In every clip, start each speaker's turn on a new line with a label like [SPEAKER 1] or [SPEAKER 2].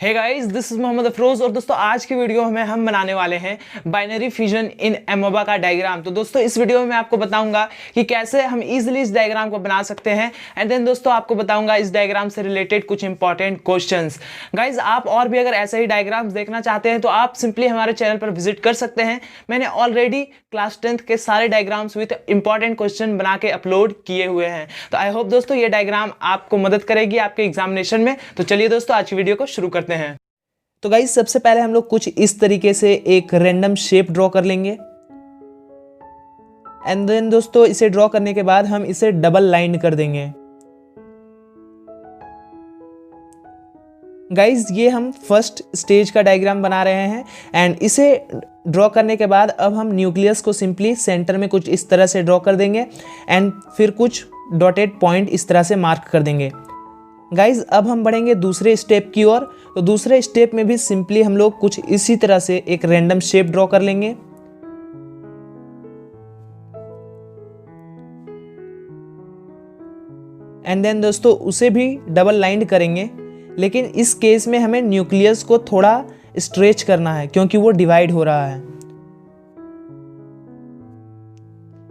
[SPEAKER 1] Hey guys, this is Mohammed Afroz. और दोस्तों आज की वीडियो में हम बनाने वाले हैं बाइनरी फिजन इन एमोबा का डायग्राम। तो दोस्तों इस वीडियो में मैं आपको बताऊंगा कि कैसे हम इजीली इस डायग्राम को बना सकते हैं। एंड देन दोस्तों आपको बताऊंगा इस डायग्राम से रिलेटेड कुछ इंपॉर्टेंट क्वेश्चंस। गाइस, आप और भी अगर ऐसे ही डायग्राम्स देखना चाहते हैं तो आप सिंपली हमारे चैनल पर विजिट कर सकते हैं। मैंने ऑलरेडी क्लास 10th के सारे डायग्राम्स विद इंपॉर्टेंट क्वेश्चन बना के अपलोड किए हुए हैं। तो आई होप दोस्तों ये डायग्राम आपको मदद करेगी आपके एग्जामिनेशन में। तो चलिए दोस्तों आज की वीडियो को शुरू करते हैं। तो गाइस सबसे पहले हम लोग कुछ इस तरीके से एक रैंडम शेप ड्रॉ कर लेंगे। एंड देन दोस्तों इसे ड्रॉ करने के बाद हम इसे डबल लाइन कर देंगे। गाइस ये हम फर्स्ट स्टेज का डायग्राम बना रहे हैं। एंड इसे ड्रॉ करने के बाद अब हम न्यूक्लियस को सिंपली सेंटर में कुछ इस तरह से ड्रॉ कर देंगे। एंड फिर कुछ डॉटेड पॉइंट इस तरह से मार्क कर देंगे। गाइज अब हम बढ़ेंगे दूसरे स्टेप की ओर। तो दूसरे स्टेप में भी सिंपली हम लोग कुछ इसी तरह से एक रैंडम शेप ड्रॉ कर लेंगे। एंड देन दोस्तों उसे भी डबल लाइन करेंगे, लेकिन इस केस में हमें न्यूक्लियस को थोड़ा स्ट्रेच करना है क्योंकि वो डिवाइड हो रहा है।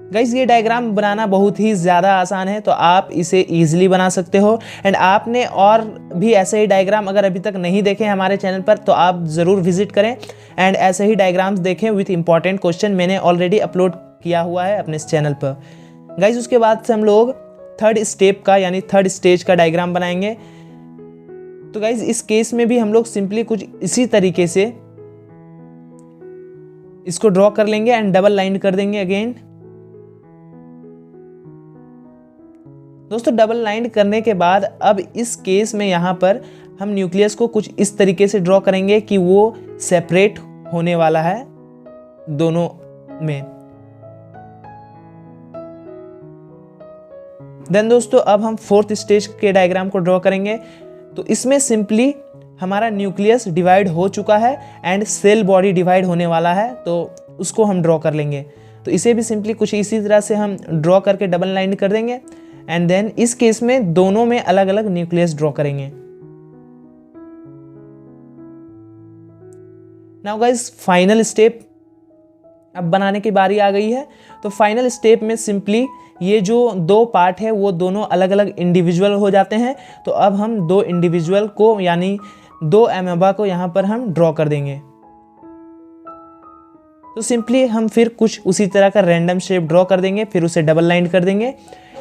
[SPEAKER 1] गाइस ये डायग्राम बनाना बहुत ही ज़्यादा आसान है, तो आप इसे ईजिली बना सकते हो। एंड आपने और भी ऐसे ही डायग्राम अगर अभी तक नहीं देखे हमारे चैनल पर तो आप ज़रूर विजिट करें एंड ऐसे ही डायग्राम्स देखें विथ इंपॉर्टेंट क्वेश्चन। मैंने ऑलरेडी अपलोड किया हुआ है अपने इस चैनल पर। गाइस उसके बाद से हम लोग थर्ड स्टेप का यानी थर्ड स्टेज का डायग्राम बनाएंगे। तो गाइस इस केस में भी हम लोग सिंपली कुछ इसी तरीके से इसको ड्रॉ कर लेंगे एंड डबल लाइन कर देंगे अगेन। दोस्तों डबल लाइन करने के बाद अब इस केस में यहाँ पर हम न्यूक्लियस को कुछ इस तरीके से ड्रॉ करेंगे कि वो सेपरेट होने वाला है दोनों में। देन दोस्तों अब हम फोर्थ स्टेज के डायग्राम को ड्रॉ करेंगे। तो इसमें सिंपली हमारा न्यूक्लियस डिवाइड हो चुका है एंड सेल बॉडी डिवाइड होने वाला है, तो उसको हम ड्रॉ कर लेंगे। तो इसे भी सिंपली कुछ इसी तरह से हम ड्रॉ करके डबल लाइन कर देंगे। एंड देन इस केस में दोनों में अलग अलग न्यूक्लियस ड्रॉ करेंगे। नाउ गाइस फाइनल स्टेप अब बनाने की बारी आ गई है। तो फाइनल स्टेप में सिंपली ये जो दो पार्ट है वो दोनों अलग अलग इंडिविजुअल हो जाते हैं। तो अब हम दो इंडिविजुअल को यानी दो एमोबा को यहाँ पर हम ड्रॉ कर देंगे। तो सिंपली हम फिर कुछ उसी तरह का रैंडम शेप ड्रॉ कर देंगे, फिर उसे डबल लाइन कर देंगे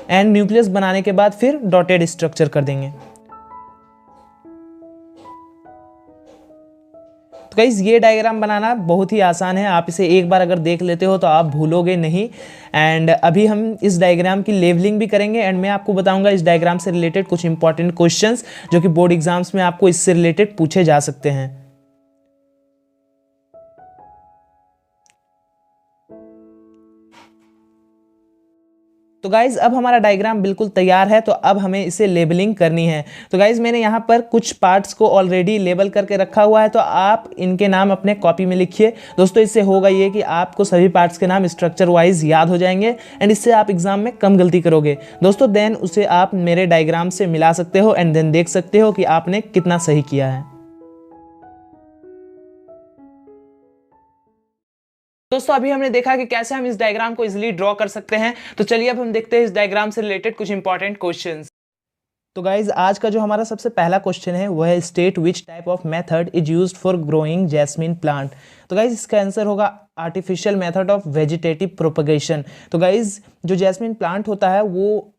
[SPEAKER 1] एंड न्यूक्लियस बनाने के बाद फिर डॉटेड स्ट्रक्चर कर देंगे। तो गाइस ये डायग्राम बनाना बहुत ही आसान है, आप इसे एक बार अगर देख लेते हो तो आप भूलोगे नहीं। एंड अभी हम इस डायग्राम की लेवलिंग भी करेंगे एंड मैं आपको बताऊंगा इस डायग्राम से रिलेटेड कुछ इंपॉर्टेंट क्वेश्चंस जो कि बोर्ड एग्जाम्स में आपको इससे रिलेटेड पूछे जा सकते हैं। तो गाइज अब हमारा डायग्राम बिल्कुल तैयार है, तो अब हमें इसे लेबलिंग करनी है। तो गाइज मैंने यहाँ पर कुछ पार्ट्स को ऑलरेडी लेबल करके रखा हुआ है, तो आप इनके नाम अपने कॉपी में लिखिए। दोस्तों इससे होगा ये कि आपको सभी पार्ट्स के नाम स्ट्रक्चर वाइज याद हो जाएंगे एंड इससे आप एग्जाम में कम गलती करोगे। दोस्तों देन उसे आप मेरे डायग्राम से मिला सकते हो एंड देन देख सकते हो कि आपने कितना सही किया है। दोस्तों अभी हमने देखा कि कैसे हम इस डायग्राम को इजीली ड्रॉ कर सकते हैं। तो चलिए अब हम देखते हैं इस डायग्राम से रिलेटेड कुछ इंपॉर्टेंट क्वेश्चंस। तो गाइज आज का जो हमारा सबसे पहला क्वेश्चन है वो है state which type of method is used for growing jasmine plant. तो गाइज इसका आंसर होगा artificial method of vegetative propagation. तो गाइज जो जैस्मिन प्लांट होता है वो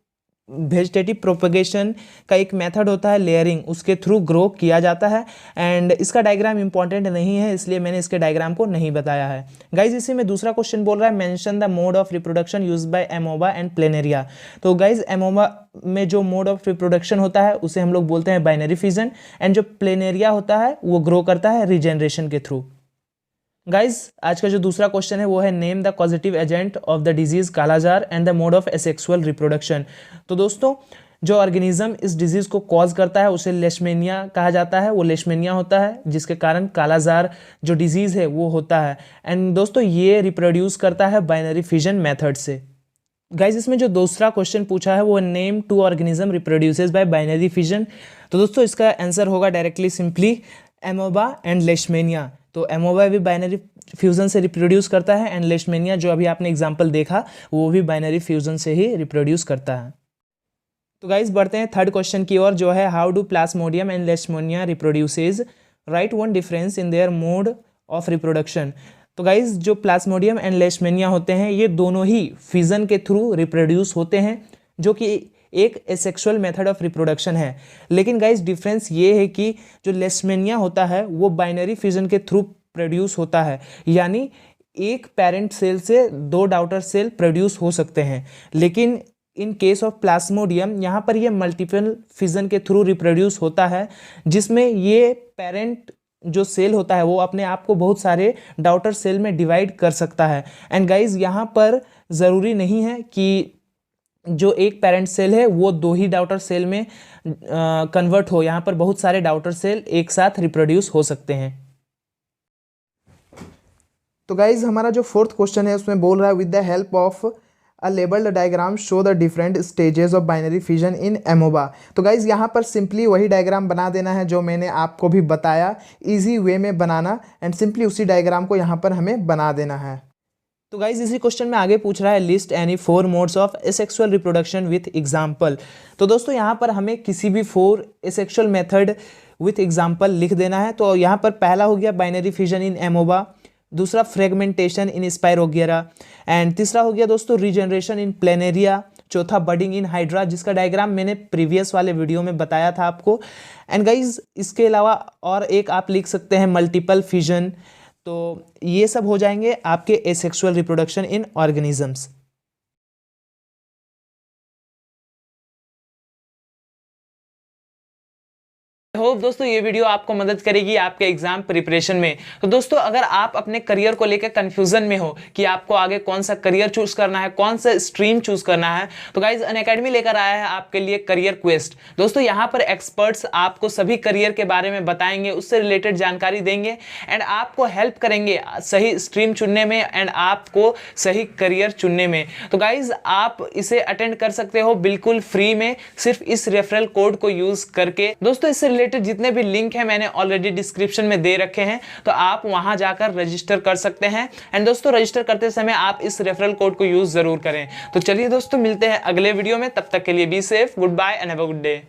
[SPEAKER 1] वेजिटेटिव प्रोपगेशन का एक मेथड होता है, लेयरिंग, उसके थ्रू ग्रो किया जाता है। एंड इसका डायग्राम इंपॉर्टेंट नहीं है इसलिए मैंने इसके डायग्राम को नहीं बताया है। गाइज इसी में दूसरा क्वेश्चन बोल रहा है mention the mode of reproduction used by amoeba and planaria. तो गाइज एमोबा में जो मोड ऑफ रिप्रोडक्शन होता है उसे हम लोग बोलते हैं बाइनरी फिजन एंड जो प्लेनेरिया होता है वो ग्रो करता है रीजेनरेशन के थ्रू। गाइज आज का जो दूसरा क्वेश्चन है वो है name the causative agent of the disease kala-azar and the mode of asexual reproduction. तो दोस्तों जो ऑर्गेनिज्म इस डिजीज को कॉज करता है उसे लेशमेनिया कहा जाता है। वो लेशमेनिया होता है जिसके कारण कालाजार जो डिजीज है वो होता है। एंड दोस्तों ये रिप्रोड्यूस करता है बाइनरी फिजन मेथड से। गाइज इसमें जो दूसरा क्वेश्चन पूछा है वो name two organism reproduces by binary fission. तो दोस्तों इसका आंसर होगा directly simply amoeba and leishmania. तो एमोबा भी बाइनरी फ्यूजन से रिप्रोड्यूस करता है एंड लेशमेनिया जो अभी आपने एग्जांपल देखा वो भी बाइनरी फ्यूजन से ही रिप्रोड्यूस करता है। तो गाइज बढ़ते हैं थर्ड क्वेश्चन की ओर, जो है how do Plasmodium and Leishmania reproduces, right one difference in their mode of reproduction. तो गाइज जो प्लाज्मोडियम एंड लेशमेनिया होते हैं ये दोनों ही फिजन के थ्रू रिप्रोड्यूस होते हैं, जो कि एक एसेक्सुअल मेथड ऑफ रिप्रोडक्शन है। लेकिन गाइज डिफरेंस ये है कि जो लेशमेनिया होता है वो बाइनरी फिजन के थ्रू प्रोड्यूस होता है, यानी एक पेरेंट सेल से 2 डॉटर सेल प्रोड्यूस हो सकते हैं। लेकिन इन केस ऑफ प्लाज्मोडियम यहाँ पर ये मल्टीपल फिजन के थ्रू रिप्रोड्यूस होता है, जिसमें ये पेरेंट जो सेल होता है वो अपने आप को बहुत सारे डॉटर सेल में डिवाइड कर सकता है। एंड गाइज यहाँ पर ज़रूरी नहीं है कि जो एक पेरेंट सेल है वो 2 ही डॉटर सेल में कन्वर्ट हो, यहाँ पर बहुत सारे डॉटर सेल एक साथ रिप्रोड्यूस हो सकते हैं। तो गाइज हमारा जो फोर्थ क्वेश्चन है उसमें बोल रहा है with the help of a labelled diagram show the different stages of binary fission in amoeba. तो गाइज यहाँ पर सिंपली वही डायग्राम बना देना है जो मैंने आपको भी बताया, इजी वे में बनाना, एंड सिंपली उसी डायग्राम को यहाँ पर हमें बना देना है। तो गाइज इसी क्वेश्चन में आगे पूछ रहा है list any 4 modes of asexual reproduction with example. तो दोस्तों यहाँ पर हमें किसी भी 4 एसेक्सुअल मेथड विथ एग्जाम्पल लिख देना है। तो यहाँ पर पहला हो गया बाइनरी फिजन इन एमोबा, दूसरा फ्रेगमेंटेशन इन स्पाइरोगियरा, एंड तीसरा हो गया दोस्तों रीजनरेशन इन प्लेनेरिया, चौथा बडिंग इन हाइड्रा जिसका डायग्राम मैंने प्रीवियस वाले वीडियो में बताया था आपको। एंड गाइज इसके अलावा और एक आप लिख सकते हैं मल्टीपल फिजन। तो ये सब हो जाएंगे आपके asexual reproduction in organisms. Hope दोस्तों ये वीडियो आपको मदद करेगी आपके एग्जाम प्रिपरेशन में। तो दोस्तों अगर आप अपने करियर को लेकर कंफ्यूजन में हो कि आपको आगे कौन सा करियर चूज करना है, कौन सा स्ट्रीम चूज करना है, तो गाइज अनअकैडमी लेकर आया है आपके लिए करियर क्वेस्ट। दोस्तों यहाँ पर एक्सपर्ट्स आपको सभी करियर के बारे में बताएंगे, उससे रिलेटेड जानकारी देंगे एंड आपको हेल्प करेंगे सही स्ट्रीम चुनने में एंड आपको सही करियर चुनने में। तो गाइज आप इसे अटेंड कर सकते हो बिल्कुल फ्री में, सिर्फ इस रेफरल कोड को यूज करके। दोस्तों इससे रिलेटेड जितने भी लिंक है मैंने ऑलरेडी डिस्क्रिप्शन में दे रखे हैं, तो आप वहां जाकर रजिस्टर कर सकते हैं। एंड दोस्तों रजिस्टर करते समय आप इस रेफरल कोड को यूज जरूर करें। तो चलिए दोस्तों मिलते हैं अगले वीडियो में, तब तक के लिए be safe, goodbye and have a good day.